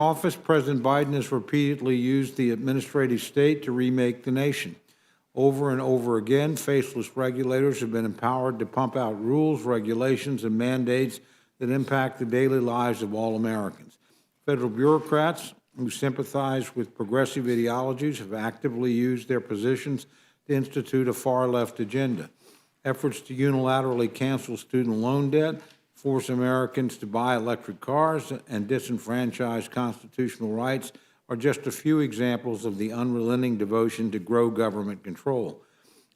office, President Biden has repeatedly used the administrative state to remake the nation. Over and over again, faceless regulators have been empowered to pump out rules, regulations, and mandates that impact the daily lives of all Americans. Federal bureaucrats who sympathize with progressive ideologies have actively used their positions to institute a far-left agenda. Efforts to unilaterally cancel student loan debt, force Americans to buy electric cars, and disenfranchise constitutional rights are just a few examples of the unrelenting devotion to grow government control.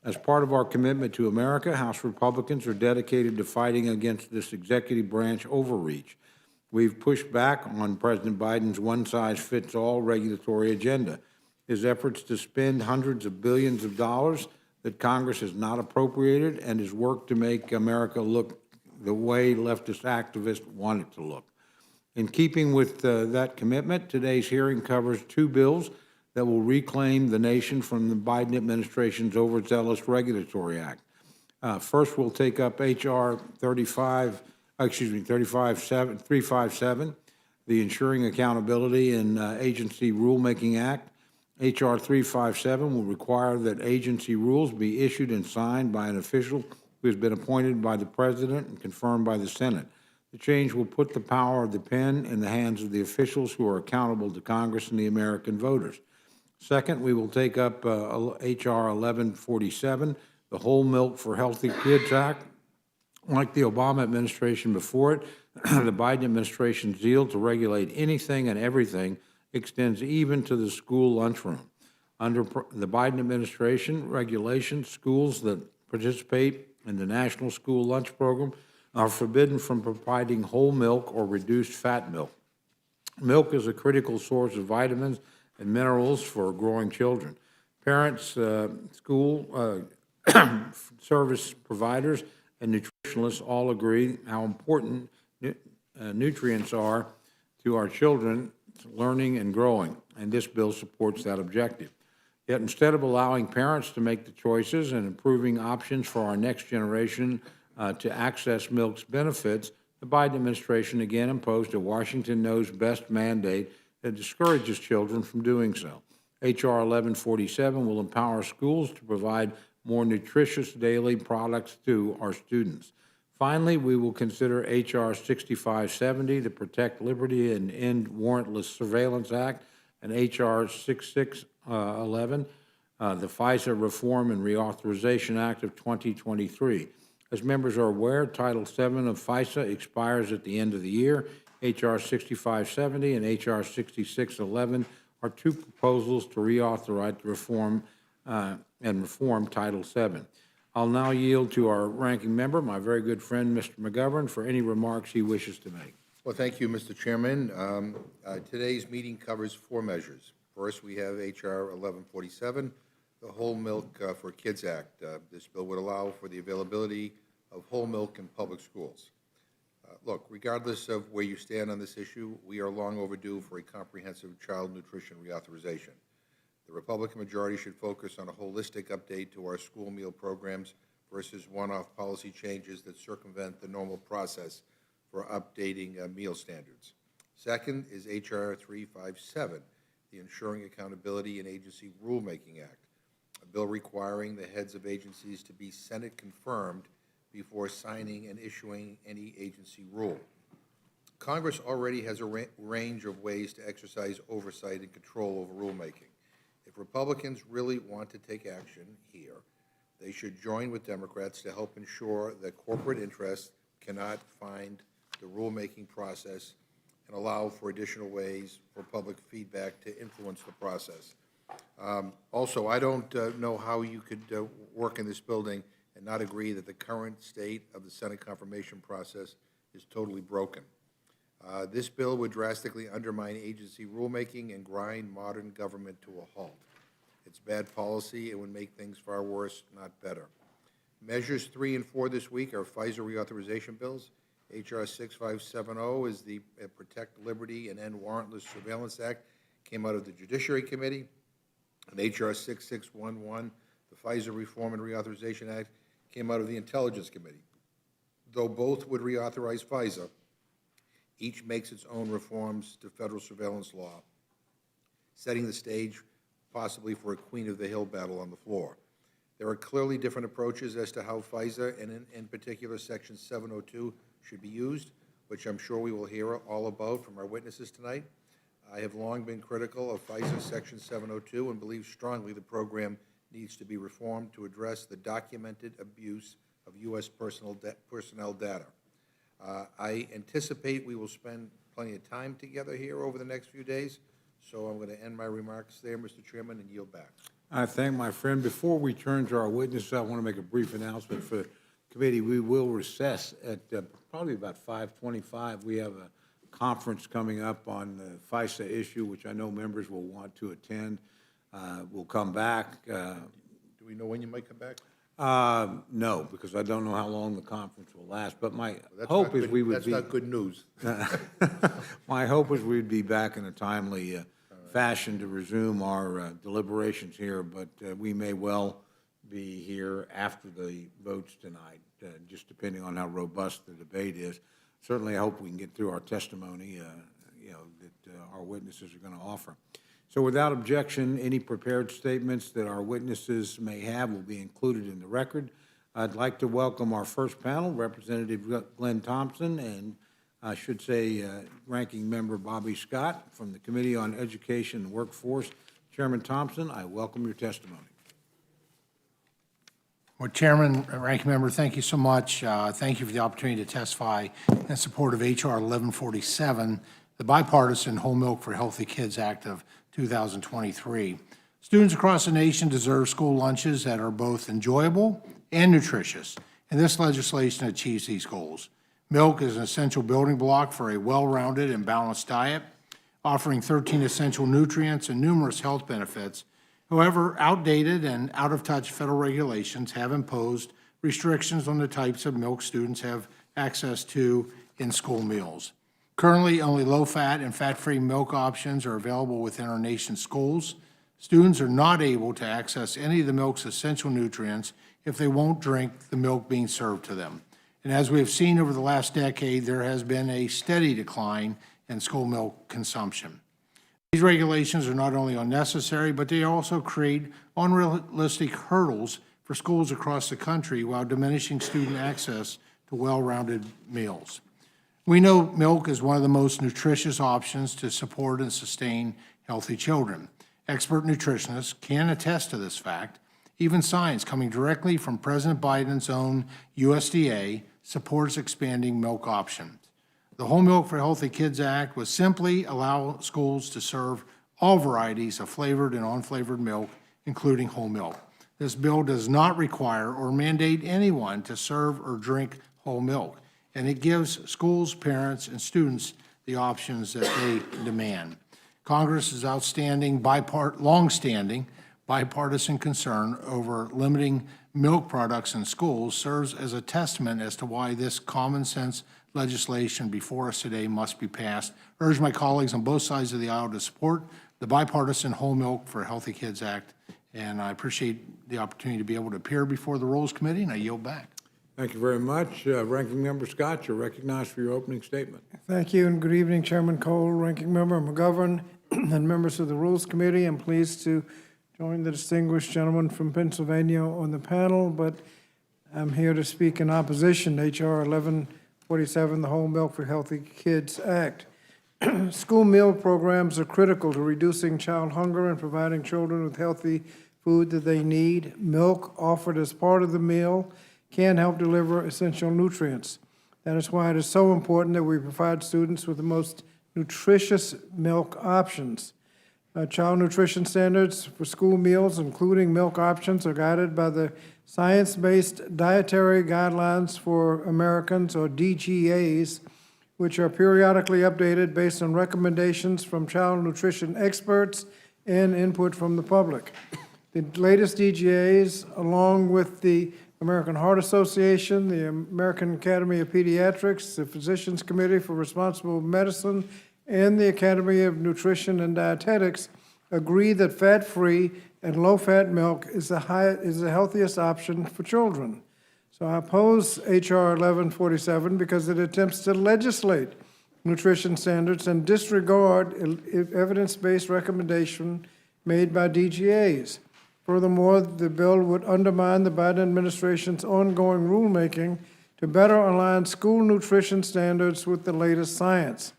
As part of our commitment to America, House Republicans are dedicated to fighting against this executive branch overreach. We've pushed back on President Biden's one-size-fits-all regulatory agenda. His efforts to spend hundreds of billions of dollars that Congress has not appropriated, and his work to make America look the way leftist activists want it to look. In keeping with that commitment, today's hearing covers two bills that will reclaim the nation from the Biden administration's overzealous regulatory act. First, we'll take up H.R. 357, the Ensuring Accountability in Agency Rulemaking Act. H.R. 357 will require that agency rules be issued and signed by an official who has been appointed by the President and confirmed by the Senate. The change will put the power of the pen in the hands of the officials who are accountable to Congress and the American voters. Second, we will take up H.R. 1147, the Whole Milk for Healthy Kids Act. Like the Obama administration before it, the Biden administration's zeal to regulate anything and everything extends even to the school lunchroom. Under the Biden administration, regulations, schools that participate in the National School Lunch Program are forbidden from providing whole milk or reduced fat milk. Milk is a critical source of vitamins and minerals for growing children. Parents, school service providers, and nutritionists all agree how important nutrients are to our children learning and growing, and this bill supports that objective. Yet instead of allowing parents to make the choices and improving options for our next generation to access milk's benefits, the Biden administration again imposed a Washington knows best mandate that discourages children from doing so. H.R. 1147 will empower schools to provide more nutritious daily products to our students. Finally, we will consider H.R. 6570, the Protect Liberty and End Warrantless Surveillance Act, and H.R. 6611, the FISA Reform and Reauthorization Act of 2023. As members are aware, Title VII of FISA expires at the end of the year. H.R. 6570 and H.R. 6611 are two proposals to reauthorize reform Title VII. I'll now yield to our ranking member, my very good friend, Mr. McGovern, for any remarks he wishes to make. Well, thank you, Mr. Chairman. Today's meeting covers four measures. First, we have H.R. 1147, the Whole Milk for Kids Act. This bill would allow for the availability of whole milk in public schools. Look, regardless of where you stand on this issue, we are long overdue for a comprehensive child nutrition reauthorization. The Republican majority should focus on a holistic update to our school meal programs versus one-off policy changes that circumvent the normal process for updating meal standards. Second is H.R. 357, the Ensuring Accountability in Agency Rulemaking Act, a bill requiring the heads of agencies to be Senate-confirmed before signing and issuing any agency rule. Congress already has a range of ways to exercise oversight and control over rulemaking. If Republicans really want to take action here, they should join with Democrats to help ensure that corporate interests cannot find the rulemaking process and allow for additional ways for public feedback to influence the process. Also, I don't know how you could work in this building and not agree that the current state of the Senate confirmation process is totally broken. This bill would drastically undermine agency rulemaking and grind modern government to a halt. It's bad policy. It would make things far worse, not better. Measures 3 and 4 this week are FISA reauthorization bills. H.R. 6570 is the Protect Liberty and End Warrantless Surveillance Act, came out of the Judiciary Committee. And H.R. 6611, the FISA Reform and Reauthorization Act, came out of the Intelligence Committee. Though both would reauthorize FISA, Each makes its own reforms to federal surveillance law, setting the stage possibly for a Queen of the Hill battle on the floor. There are clearly different approaches as to how FISA, and in particular Section 702, should be used, which I'm sure we will hear all about from our witnesses tonight. I have long been critical of FISA Section 702 and believe strongly the program needs to be reformed to address the documented abuse of U.S. personnel data. I anticipate we will spend plenty of time together here over the next few days, so I'm going to end my remarks there, Mr. Chairman, and yield back. I thank my friend. Before we turn to our witnesses, I want to make a brief announcement for the committee. We will recess at probably about 5:25. We have a conference coming up on the FISA issue, which I know members will want to attend. We'll come back. Do we know when you might come back? No, because I don't know how long the conference will last, but my That's hope not is good- we would That's be. not good news. My hope is we'd be back in a timely fashion to resume our deliberations here, but we may well be here after the votes tonight, just depending on how robust the debate is. Certainly, I hope we can get through our testimony, that our witnesses are going to offer. So without objection, any prepared statements that our witnesses may have will be included in the record. I'd like to welcome our first panel, Representative Glenn Thompson, and I should say Ranking Member Bobby Scott from the Committee on Education and Workforce. Chairman Thompson, I welcome your testimony. Well, Chairman, Ranking Member, thank you so much. Thank you for the opportunity to testify in support of H.R. 1147, the bipartisan Whole Milk for Healthy Kids Act of 2023. Students across the nation deserve school lunches that are both enjoyable and nutritious, and this legislation achieves these goals. Milk is an essential building block for a well-rounded and balanced diet, offering 13 essential nutrients and numerous health benefits. However, outdated and out-of-touch federal regulations have imposed restrictions on the types of milk students have access to in school meals. Currently, only low-fat and fat-free milk options are available within our nation's schools. Students are not able to access any of the milk's essential nutrients if they won't drink the milk being served to them. And as we have seen over the last decade, there has been a steady decline in school milk consumption. These regulations are not only unnecessary, but they also create unrealistic hurdles for schools across the country while diminishing student access to well-rounded meals. We know milk is one of the most nutritious options to support and sustain healthy children. Expert nutritionists can attest to this fact. Even science coming directly from President Biden's own USDA supports expanding milk options. The Whole Milk for Healthy Kids Act would simply allow schools to serve all varieties of flavored and unflavored milk, including whole milk. This bill does not require or mandate anyone to serve or drink whole milk, and it gives schools, parents, and students the options that they demand. Congress's long-standing bipartisan concern over limiting milk products in schools serves as a testament as to why this common-sense legislation before us today must be passed. I urge my colleagues on both sides of the aisle to support the bipartisan Whole Milk for Healthy Kids Act, and I appreciate the opportunity to be able to appear before the Rules Committee, and I yield back. Thank you very much. Ranking Member Scott, you're recognized for your opening statement. Thank you, and good evening, Chairman Cole, Ranking Member McGovern, and members of the Rules Committee. I'm pleased to join the distinguished gentleman from Pennsylvania on the panel, but I'm here to speak in opposition to H.R. 1147, the Whole Milk for Healthy Kids Act. School meal programs are critical to reducing child hunger and providing children with healthy food that they need. Milk offered as part of the meal can help deliver essential nutrients. That is why it is so important that we provide students with the most nutritious milk options. Child nutrition standards for school meals, including milk options, are guided by the Science-Based Dietary Guidelines for Americans, or DGAs, which are periodically updated based on recommendations from child nutrition experts and input from the public. The latest DGAs, along with the American Heart Association, the American Academy of Pediatrics, the Physicians Committee for Responsible Medicine, and the Academy of Nutrition and Dietetics, agree that fat-free and low-fat milk is the healthiest option for children. So I oppose H.R. 1147 because it attempts to legislate nutrition standards and disregard evidence-based recommendation made by DGAs. Furthermore, the bill would undermine the Biden administration's ongoing rulemaking to better align school nutrition standards with the latest science.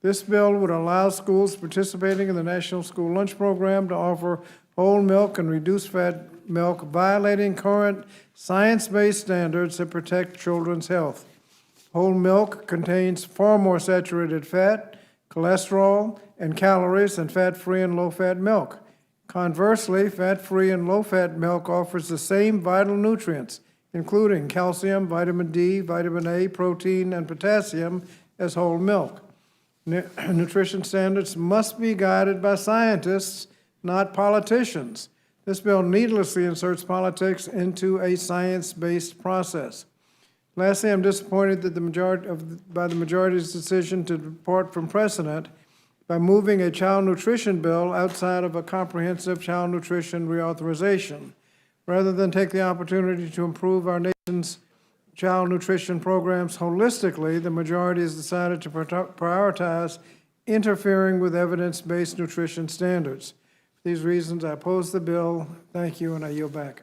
This bill would allow schools participating in the National School Lunch Program to offer whole milk and reduced fat milk, violating current science-based standards that protect children's health. Whole milk contains far more saturated fat, cholesterol, and calories than fat-free and low-fat milk. Conversely, fat-free and low-fat milk offers the same vital nutrients, including calcium, vitamin D, vitamin A, protein, and potassium, as whole milk. Nutrition standards must be guided by scientists, not politicians. This bill needlessly inserts politics into a science-based process. Lastly, I'm disappointed that by the majority's decision to depart from precedent by moving a child nutrition bill outside of a comprehensive child nutrition reauthorization. Rather than take the opportunity to improve our nation's child nutrition programs holistically, the majority has decided to prioritize interfering with evidence-based nutrition standards. For these reasons, I oppose the bill. Thank you, and I yield back.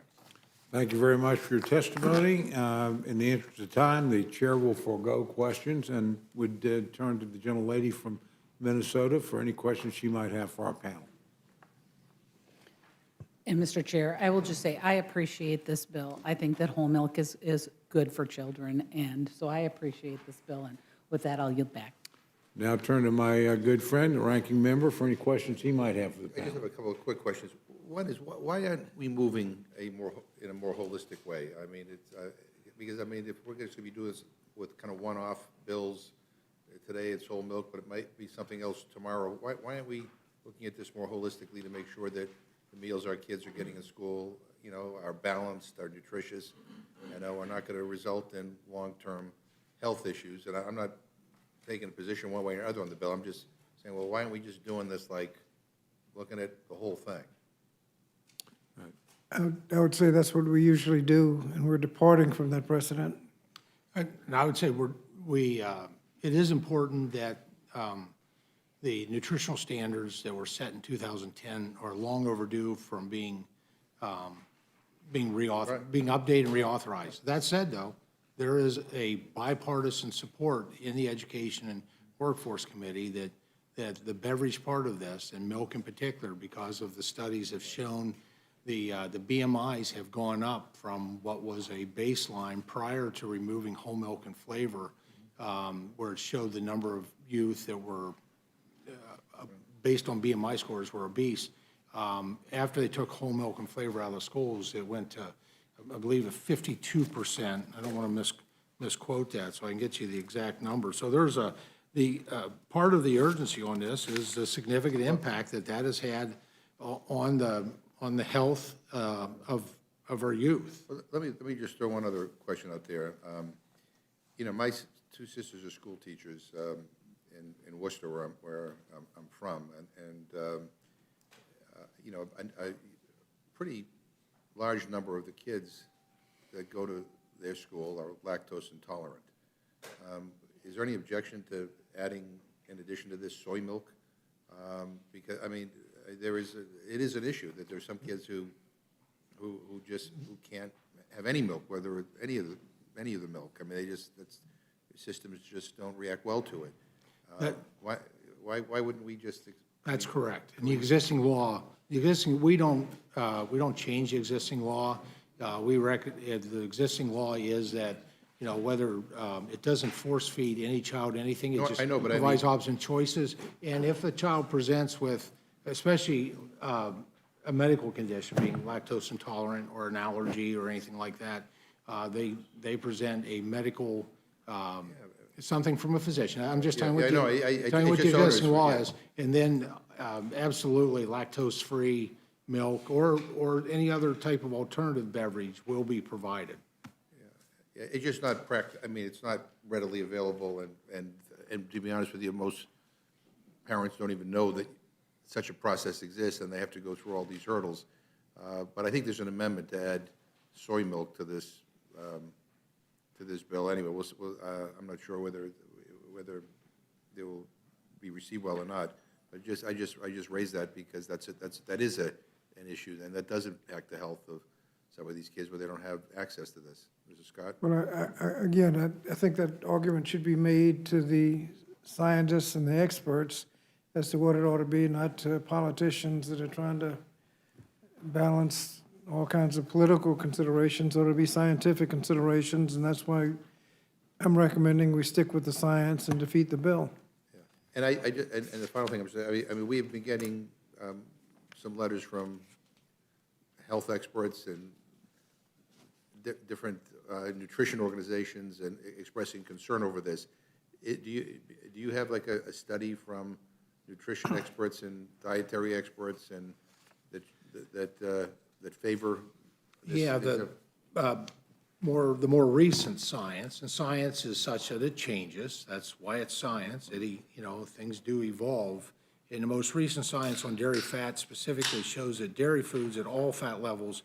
Thank you very much for your testimony. In the interest of time, the chair will forego questions and would turn to the gentlelady from Minnesota for any questions she might have for our panel. And Mr. Chair, I will just say, I appreciate this bill. I think that whole milk is good for children, and so I appreciate this bill, and with that, I'll yield back. Now turn to my good friend, the ranking member, for any questions he might have for the I just panel. have a couple of quick questions. One is, why aren't we moving in a more holistic way? I mean, it's, because, I mean, if we're going to be doing this with kind of one-off bills, today it's whole milk, but it might be something else tomorrow, why aren't we looking at this more holistically to make sure that the meals our kids are getting in school, you know, are balanced, are nutritious, and are not going to result in long-term health issues? And I'm not taking a position one way or other on the bill. I'm just saying, well, why aren't we just doing this, like, looking at the whole thing? I would say that's what we usually do, and we're departing from that precedent. And I would say it is important that the nutritional standards that were set in 2010 are long overdue from being updated and reauthorized. That said, though, there is a bipartisan support in the Education and Workforce Committee that the beverage part of this, and milk in particular, because of the studies have shown the BMIs have gone up from what was a baseline prior to removing whole milk and flavor, where it showed the number of youth that were, based on BMI scores, were obese. After they took whole milk and flavor out of the schools, it went to, I believe, a 52%. I don't want to misquote that, so I can get you the exact number. So there's part of the urgency on this is the significant impact that has had on the health of our youth. Well, let me just throw one other question out there. You know, my two sisters are school teachers in Worcester, where I'm from, and you know, a pretty large number of the kids that go to their school are lactose intolerant. Is there any objection to adding, in addition to this, soy milk? Because, I mean, it is an issue that there's some kids who can't have any milk, whether any of the milk. I mean, their systems just don't react well to it. Why wouldn't we just? That's correct. And the existing law, we don't change the existing law. The existing law is that, you know, whether it doesn't force feed any child anything, it just provides option choices. And if a child presents with, especially a medical condition, being lactose intolerant or an allergy or anything like that, they present a medical, something from a physician. I'm just telling you what the existing law is. And then absolutely lactose-free milk or any other type of alternative beverage will be provided. Yeah, it's just not practical. I mean, it's not readily available, and to be honest with you, most parents don't even know that such a process exists, and they have to go through all these hurdles. But I think there's an amendment to add soy milk to this bill. Anyway, I'm not sure whether they will be received well or not. But I just raised that because that is an issue, and that does impact the health of some of these kids where they don't have access to this. Mr. Scott? Well, again, I think that argument should be made to the scientists and the experts as to what it ought to be, not to politicians that are trying to balance all kinds of political considerations. Ought to be scientific considerations, and that's why I'm recommending we stick with the science and defeat the bill. Yeah. And the final thing I'm saying, I mean, we have been getting some letters from health experts and different nutrition organizations and expressing concern over this. Do you have like a study from nutrition experts and dietary experts and that favor this? Yeah, the more recent science, and science is such that it changes. That's why it's science. Things do evolve. And the most recent science on dairy fat specifically shows that dairy foods at all fat levels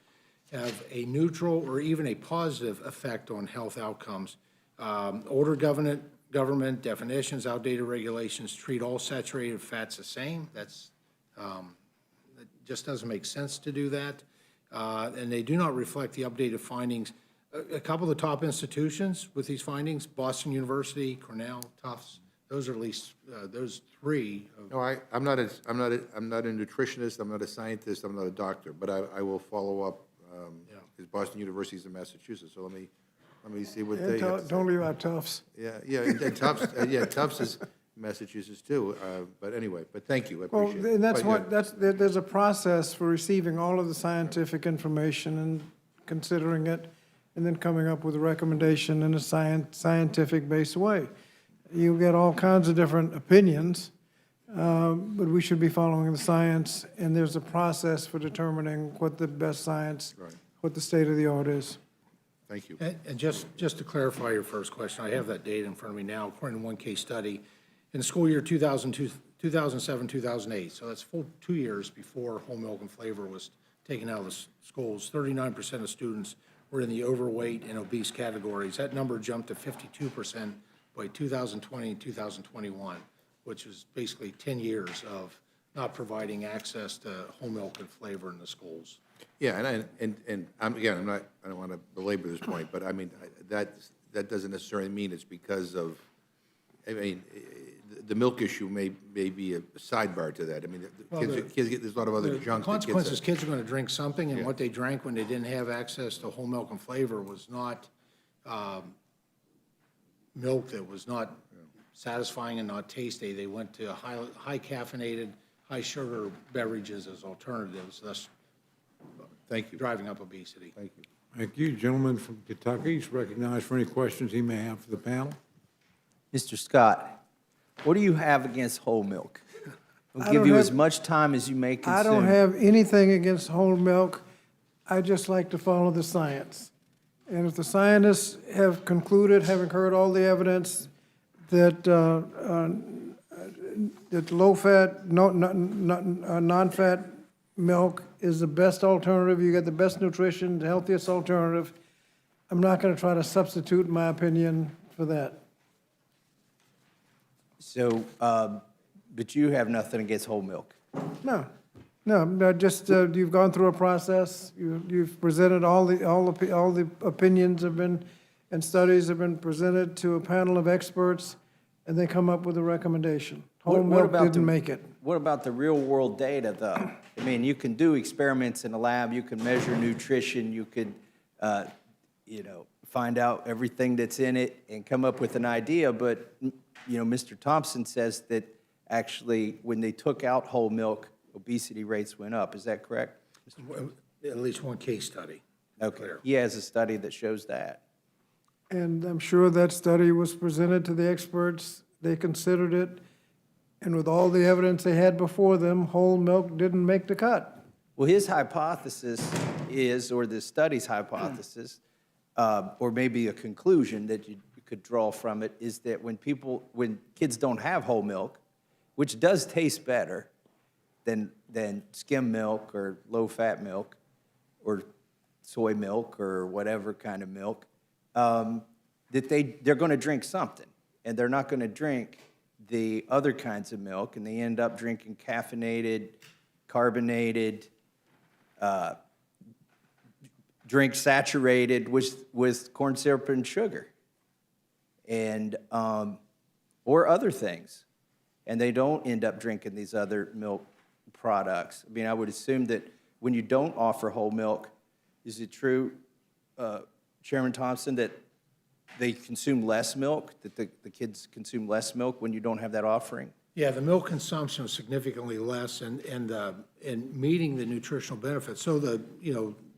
have a neutral or even a positive effect on health outcomes. Older government definitions, outdated regulations treat all saturated fats the same. It just doesn't make sense to do that. And they do not reflect the updated findings. A couple of the top institutions with these findings, Boston University, Cornell, Tufts, those are at least those three. No, I'm not a nutritionist, I'm not a scientist, I'm not a doctor, but I will follow up, because Boston University is in Massachusetts, so let me see what they have to say. Don't leave out Tufts. Yeah, and Tufts is Massachusetts too, but anyway, but thank you, I Well, appreciate it. and that's But, yeah, there's a process for receiving all of the scientific information and considering it, and then coming up with a recommendation in a scientific-based way. You get all kinds of different opinions, but we should be following the science, and there's a process for determining what the best science, Right. what the state of the art is. Thank you. And just to clarify your first question, I have that data in front of me now. According to one case study, in the school year 2007, 2008, so that's full 2 years before whole milk and flavor was taken out of the schools, 39% of students were in the overweight and obese categories. That number jumped to 52% by 2020 and 2021, which was basically 10 years of not providing access to whole milk and flavor in the schools. Yeah, and I don't want to belabor this point, but I mean, that doesn't necessarily mean it's because of, the milk issue may be a sidebar to that. I mean, kids get, there's a lot of other The junk that consequence is kids kids are going to drink something, and Yeah. what they drank when they didn't have access to whole milk and flavor was not milk that was not satisfying and not tasty. They went to high caffeinated, high sugar beverages as alternatives, thus Thank you. driving up obesity. Thank you. Thank you. Gentleman from Kentucky is recognized for any questions he may have for the panel. Mr. Scott, what do you have against whole milk? We'll I give don't you have- as much time as you may consume. I don't have anything against whole milk. I just like to follow the science. And if the scientists have concluded, having heard all the evidence, that that low-fat, non-fat milk is the best alternative, you get the best nutrition, the healthiest alternative, I'm not going to try to substitute my opinion for that. So, but you have nothing against whole milk? No, just, you've gone through a process, you've presented all the opinions have been, and studies have been presented to a panel of experts, and they come up with a recommendation. Whole What milk about didn't make it. What about the real-world data, though? I mean, you can do experiments in the lab, you can measure nutrition, you could, find out everything that's in it and come up with an idea, but, Mr. Thompson says that actually, when they took out whole milk, obesity rates went up. Is that correct? At least one case study. Okay. He has a study that shows that. And I'm sure that study was presented to the experts, they considered it, and with all the evidence they had before them, whole milk didn't make the cut. Well, his hypothesis is, or the study's hypothesis, or maybe a conclusion that you could draw from it, is that when kids don't have whole milk, which does taste better than skim milk or low-fat milk or soy milk or whatever kind of milk, that they're going to drink something, and they're not going to drink the other kinds of milk, and they end up drinking caffeinated, carbonated, drink saturated with corn syrup and sugar, and or other things, and they don't end up drinking these other milk products. I mean, I would assume that when you don't offer whole milk, is it true, Chairman Thompson, that they consume less milk, that the kids consume less milk when you don't have that offering? Yeah, the milk consumption is significantly less and meeting the nutritional benefits. So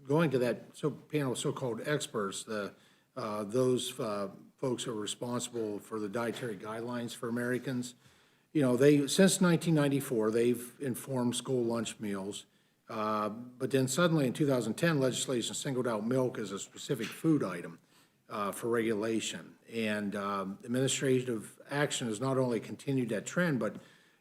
going to that panel of so-called experts, those folks who are responsible for the dietary guidelines for Americans, since 1994, they've informed school lunch meals. But then suddenly in 2010, legislation singled out milk as a specific food item for regulation. And administrative action has not only continued that trend, but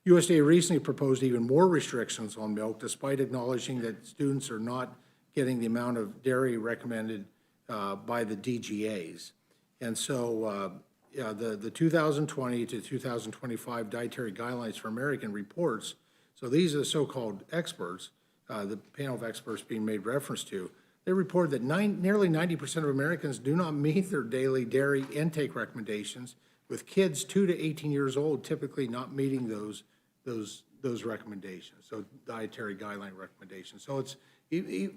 USDA recently proposed even more restrictions on milk, despite acknowledging that students are not getting the amount of dairy recommended by the DGAs. And so the 2020 to 2025 Dietary Guidelines for American reports, so these are the so-called experts, the panel of experts being made reference to, they report that nearly 90% of Americans do not meet their daily dairy intake recommendations, with kids 2 to 18 years old typically not meeting those recommendations, so dietary guideline recommendations. So it's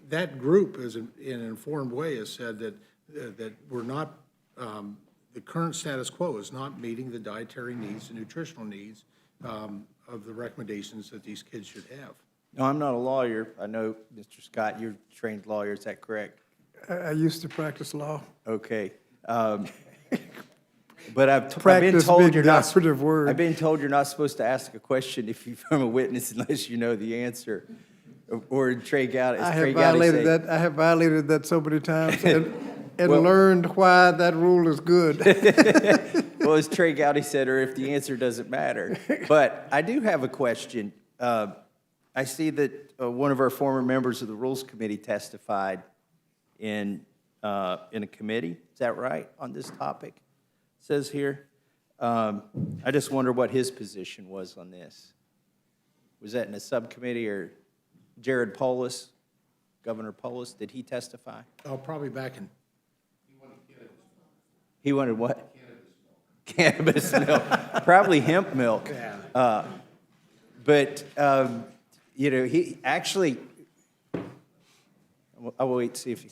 that group, in an informed way, has said that we're not, the current status quo is not meeting the dietary needs, the nutritional needs of the recommendations that these kids should have. No, I'm not a lawyer. I know, Mr. Scott, you're a trained lawyer. Is that correct? I used to practice law. Okay. But I've been Practice told big you're not. operative word. I've been told you're not supposed to ask a question if you're from a witness unless you know the answer. Or Trey Gowdy. I have violated that. I have violated that so many times and Well- learned why that rule is good. Well, as Trey Gowdy said, or if the answer doesn't matter. But I do have a question. I see that one of our former members of the Rules Committee testified in a committee. Is that right, on this topic? It says here. I just wonder what his position was on this. Was that in a subcommittee, or Jared Polis, Governor Polis, did he testify? Oh, probably back in, He wanted what? Cannabis milk. Probably hemp milk. yeah. But, he actually, I will wait to see if he,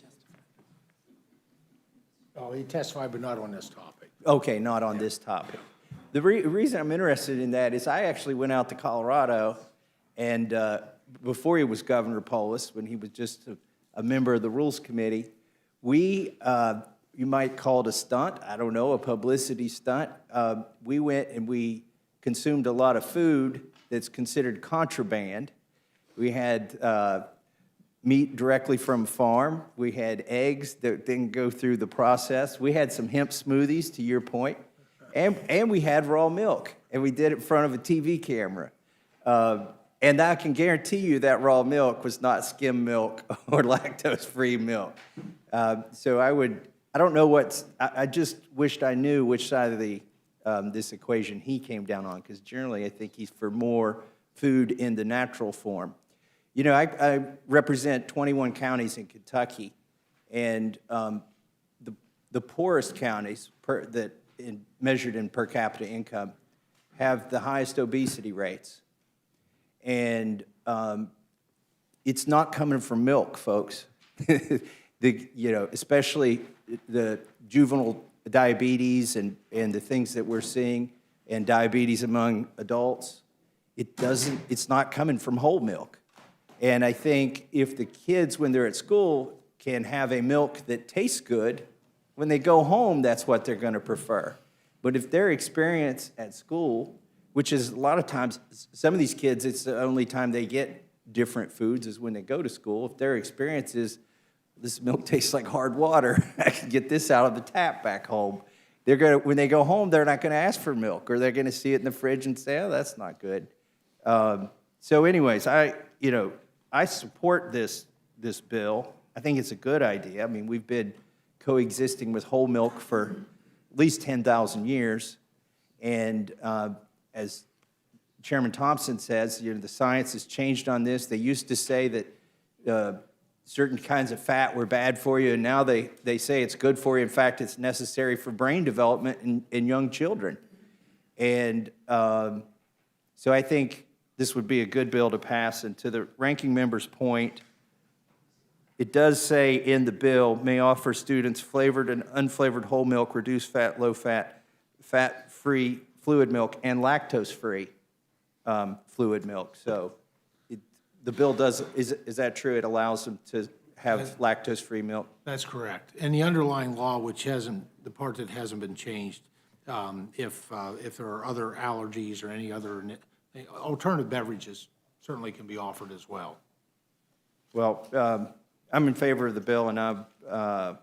Oh, he testified, but not on this topic. okay, not on this topic. The reason I'm interested in that is I actually went out to Colorado, and before he was Governor Polis, when he was just a member of the Rules Committee, we, you might call it a stunt, I don't know, a publicity stunt. We went and we consumed a lot of food that's considered contraband. We had meat directly from a farm. We had eggs that didn't go through the process. We had some hemp smoothies, to your point. And we had raw milk, and we did it in front of a TV camera. And I can guarantee you that raw milk was not skim milk or lactose-free milk. So I don't know I just wished I knew which side of the this equation he came down on, because generally I think he's for more food in the natural form. I represent 21 counties in Kentucky, and the poorest counties measured in per capita income have the highest obesity rates. And it's not coming from milk, folks. Especially the juvenile diabetes and the things that we're seeing, and diabetes among adults, it's not coming from whole milk. And I think if the kids, when they're at school, can have a milk that tastes good, when they go home, that's what they're going to prefer. But if their experience at school, which is a lot of times, some of these kids, it's the only time they get different foods is when they go to school. If their experience is, this milk tastes like hard water, I can get this out of the tap back home, when they go home, they're not going to ask for milk, or they're going to see it in the fridge and say, oh, that's not good. So anyways, I support this bill. I think it's a good idea. I mean, we've been coexisting with whole milk for at least 10,000 years. And as Chairman Thompson says, the science has changed on this. They used to say that certain kinds of fat were bad for you, and now they say it's good for you. In fact, it's necessary for brain development in young children. And so I think this would be a good bill to pass. And to the ranking member's point, it does say in the bill, may offer students flavored and unflavored whole milk, reduced fat, low fat, fat-free fluid milk, and lactose-free fluid milk. So the bill does, is that true? It allows them to have lactose-free milk? That's correct. And the underlying law, which hasn't, the part that hasn't been changed, if there are other allergies or any other alternative beverages, certainly can be offered as well. Well, I'm in favor of the bill, and I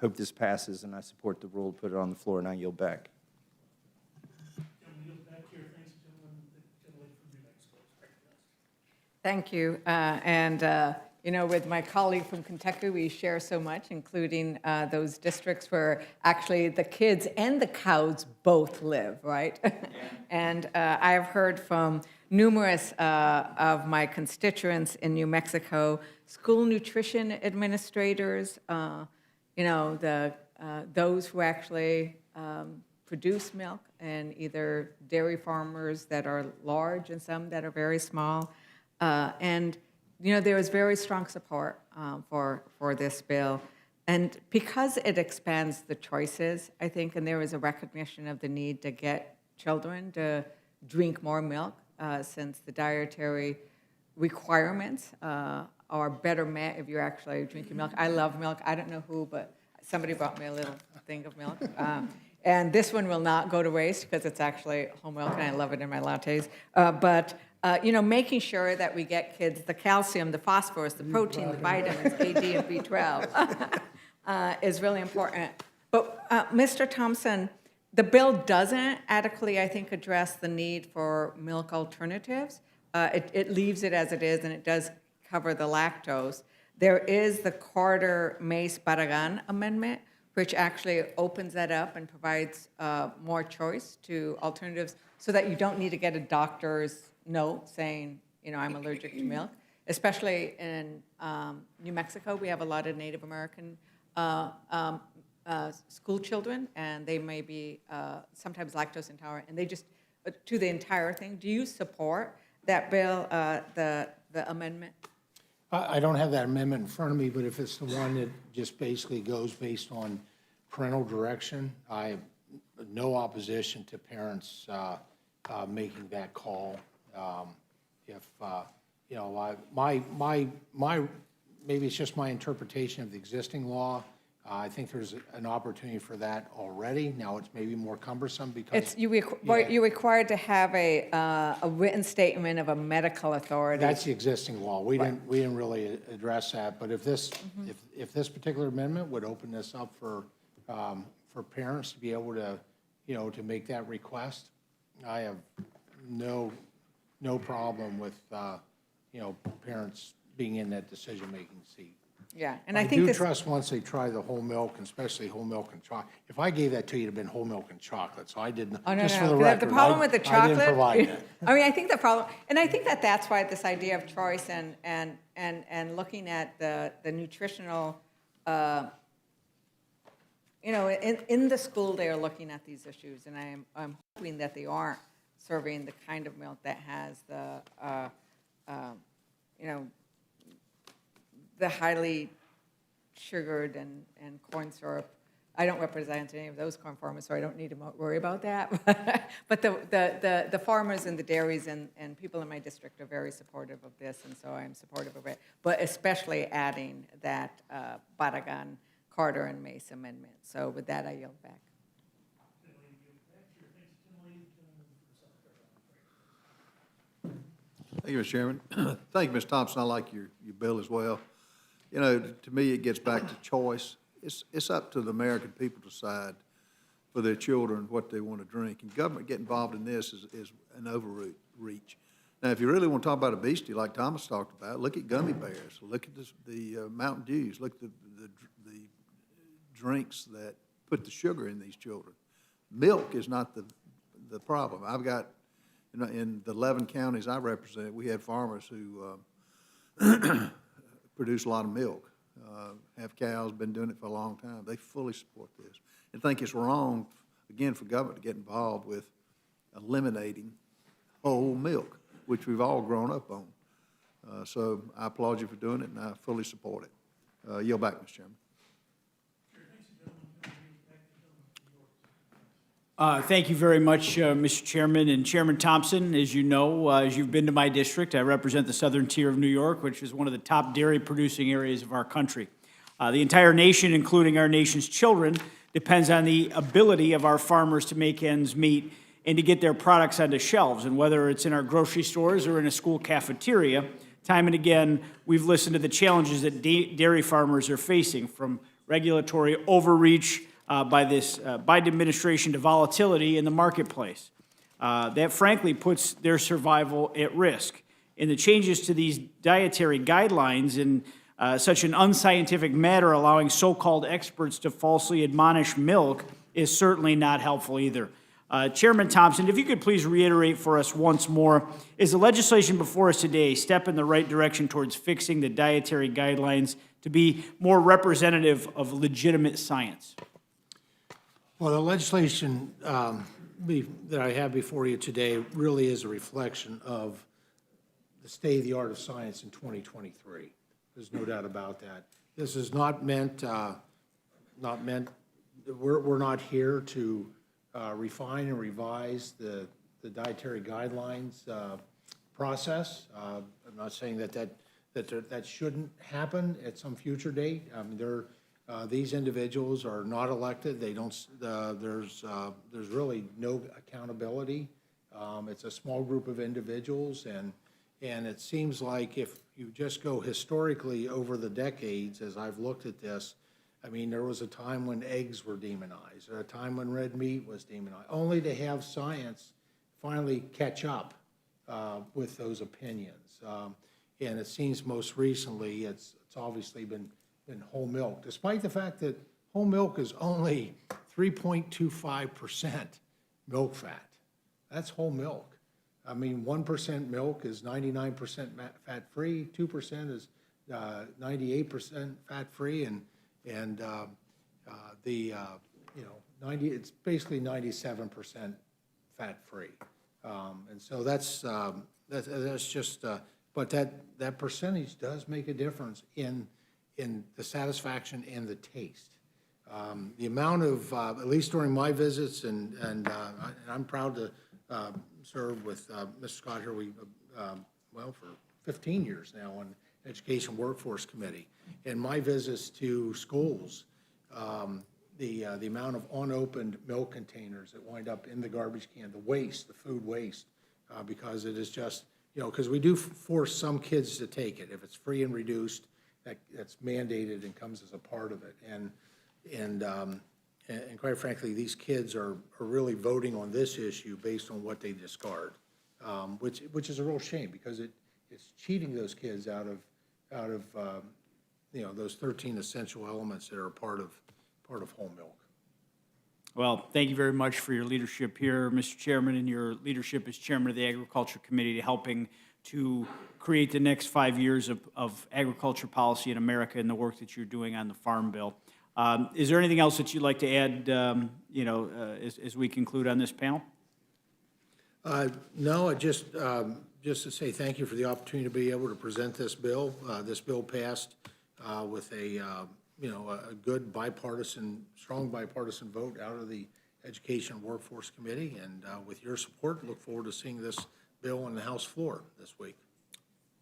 hope this passes, and I support the rule, put it on the floor, and I yield back. Thank you. With my colleague from Kentucky, we share so much, including those districts where actually the kids and the cows both live, right? And I have heard from numerous of my constituents in New Mexico, school nutrition administrators, those who actually produce milk, and either dairy farmers that are large and some that are very small. There is very strong support for this bill. And because it expands the choices, I think, and there is a recognition of the need to get children to drink more milk, since the dietary requirements are better met if you're actually drinking milk. I love milk. I don't know who, but somebody brought me a little thing of milk. And this one will not go to waste because it's actually whole milk, and I love it in my lattes. Making sure that we get kids the calcium, the phosphorus, the protein, the vitamins, A, D, and B12 is really important. But Mr. Thompson, the bill doesn't adequately, I think, address the need for milk alternatives. It leaves it as it is, and it does cover the lactose. There is the Carter-Mace-Barragan amendment, which actually opens that up and provides more choice to alternatives so that you don't need to get a doctor's note saying, I'm allergic to milk. Especially in New Mexico, we have a lot of Native American school children, and they may be sometimes lactose intolerant, and they just, to the entire thing. Do you support that bill, the amendment? I don't have that amendment in front of me, but if it's the one that just basically goes based on parental direction, I have no opposition to parents making that call. Maybe it's just my interpretation of the existing law. I think there's an opportunity for that already. Now, it's maybe more cumbersome because. You're required to have a written statement of a medical authority. That's the existing law. We didn't really address that, but if this, if this particular amendment would open this up for parents to be able to, to make that request, I have no problem with, parents being in that decision-making seat. Yeah, and I think do this. trust once they try the whole milk, and especially whole milk and chocolate. If I gave that to you, it'd have been whole milk and chocolate, so I didn't, Oh, no, just no. for the record. The problem with the chocolate. I didn't provide that. I mean, I think the problem, and I think that's why this idea of choice and looking at the nutritional, in the school they are looking at these issues, and I'm hoping that they aren't serving the kind of milk that has the highly sugared and corn syrup. I don't represent any of those corn farmers, so I don't need to worry about that. But the farmers and the dairies and people in my district are very supportive of this, and so I'm supportive of it. But especially adding that Barragan, Carter, and Mace amendment. So with that, I yield back. Thank you, Mr. Chairman. Thank you, Ms. Thompson. I like your bill as well. To me, it gets back to choice. It's up to the American people to decide for their children what they want to drink. And government getting involved in this is an overreach. Now, if you really want to talk about obesity, like Thomas talked about, look at gummy bears. Look at the Mountain Dews. Look at the drinks that put the sugar in these children. Milk is not the problem. I've got In the 11 counties I represent, we have farmers who produce a lot of milk, have cows, been doing it for a long time. They fully support this and think it's wrong, again, for government to get involved with eliminating whole milk, which we've all grown up on. So I applaud you for doing it, and I fully support it. Yield back, Mr. Chairman. Thank you very much, Mr. Chairman. And Chairman Thompson, as you know, as you've been to my district, I represent the southern tier of New York, which is one of the top dairy-producing areas of our country. The entire nation, including our nation's children, depends on the ability of our farmers to make ends meet and to get their products onto shelves. And whether it's in our grocery stores or in a school cafeteria, time and again, we've listened to the challenges that dairy farmers are facing, from regulatory overreach by this Biden administration to volatility in the marketplace. That frankly puts their survival at risk. And the changes to these dietary guidelines in such an unscientific matter, allowing so-called experts to falsely admonish milk, is certainly not helpful either. Chairman Thompson, if you could please reiterate for us once more, is the legislation before us today a step in the right direction towards fixing the dietary guidelines to be more representative of legitimate science? Well, the legislation that I have before you today really is a reflection of the state of the art of science in 2023. There's no doubt about that. This is not meant, we're not here to refine and revise the dietary guidelines process. I'm not saying that shouldn't happen at some future date. I mean, these individuals are not elected. They don't. There's really no accountability. It's a small group of individuals, and it seems like if you just go historically over the decades, as I've looked at this, I mean, there was a time when eggs were demonized, or a time when red meat was demonized, only to have science finally catch up with those opinions. And it seems most recently it's obviously been whole milk, despite the fact that whole milk is only 3.25% milk fat. That's whole milk. I mean, 1% milk is 99% fat-free, 2% is 98% fat-free, and it's basically 97% fat-free. And so that's just, but that percentage does make a difference in the satisfaction and the taste. The amount of, at least during my visits, and I'm proud to serve with Mr. Scott here, for 15 years now on Education Workforce Committee. And my visits to schools, the amount of unopened milk containers that wind up in the garbage can, the waste, the food waste, because it is just, because we do force some kids to take it. If it's free and reduced, that's mandated and comes as a part of it. And quite frankly, these kids are really voting on this issue based on what they discard, which is a real shame, because it's cheating those kids out of those 13 essential elements that are part of whole milk. Well, thank you very much for your leadership here, Mr. Chairman, and your leadership as chairman of the Agriculture Committee to helping to create the next 5 years of agriculture policy in America and the work that you're doing on the Farm Bill. Is there anything else that you'd like to add, as we conclude on this panel? No, just to say thank you for the opportunity to be able to present this bill. This bill passed with a good strong bipartisan vote out of the Education Workforce Committee, and with your support, look forward to seeing this bill on the House floor this week.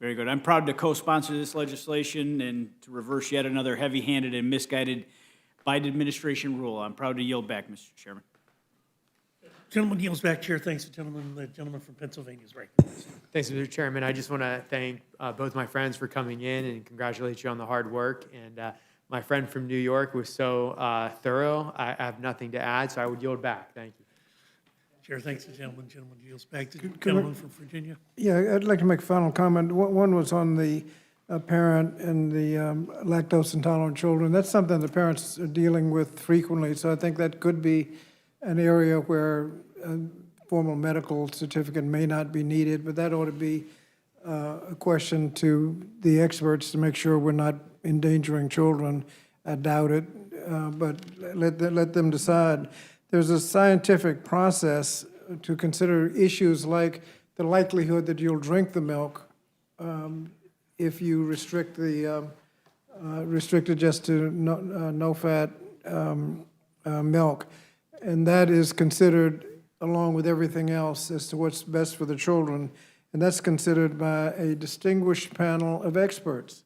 Very good. I'm proud to co-sponsor this legislation and to reverse yet another heavy-handed and misguided Biden administration rule. I'm proud to yield back, Mr. Chairman. Gentleman yields back, Chair. Thanks, gentleman. The gentleman from Pennsylvania is right. Thanks, Mr. Chairman. I just want to thank both my friends for coming in and congratulate you on the hard work. And my friend from New York was so thorough. I have nothing to add, so I would yield back. Thank you. Chair, thanks, the gentleman. Gentleman yields back. The gentleman from Virginia. Yeah, I'd like to make a final comment. One was on the parent and the lactose intolerant children. That's something the parents are dealing with frequently, so I think that could be an area where formal medical certificate may not be needed, but that ought to be a question to the experts to make sure we're not endangering children. I doubt it, but let them decide. There's a scientific process to consider issues like the likelihood that you'll drink the milk if you restrict it just to no-fat milk. And that is considered along with everything else as to what's best for the children. And that's considered by a distinguished panel of experts.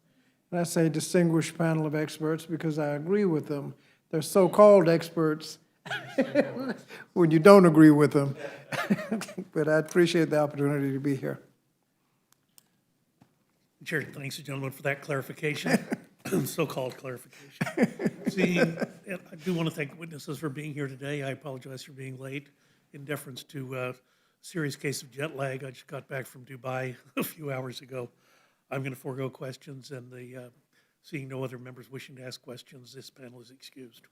And I say distinguished panel of experts because I agree with them. They're so-called experts when you don't agree with them. But I appreciate the opportunity to be here. Chair, thanks, gentlemen, for that clarification, so-called clarification. Seeing, and I do want to thank witnesses for being here today. I apologize for being late in deference to a serious case of jet lag. I just got back from Dubai a few hours ago. I'm going to forego questions, and seeing no other members wishing to ask questions, this panel is excused.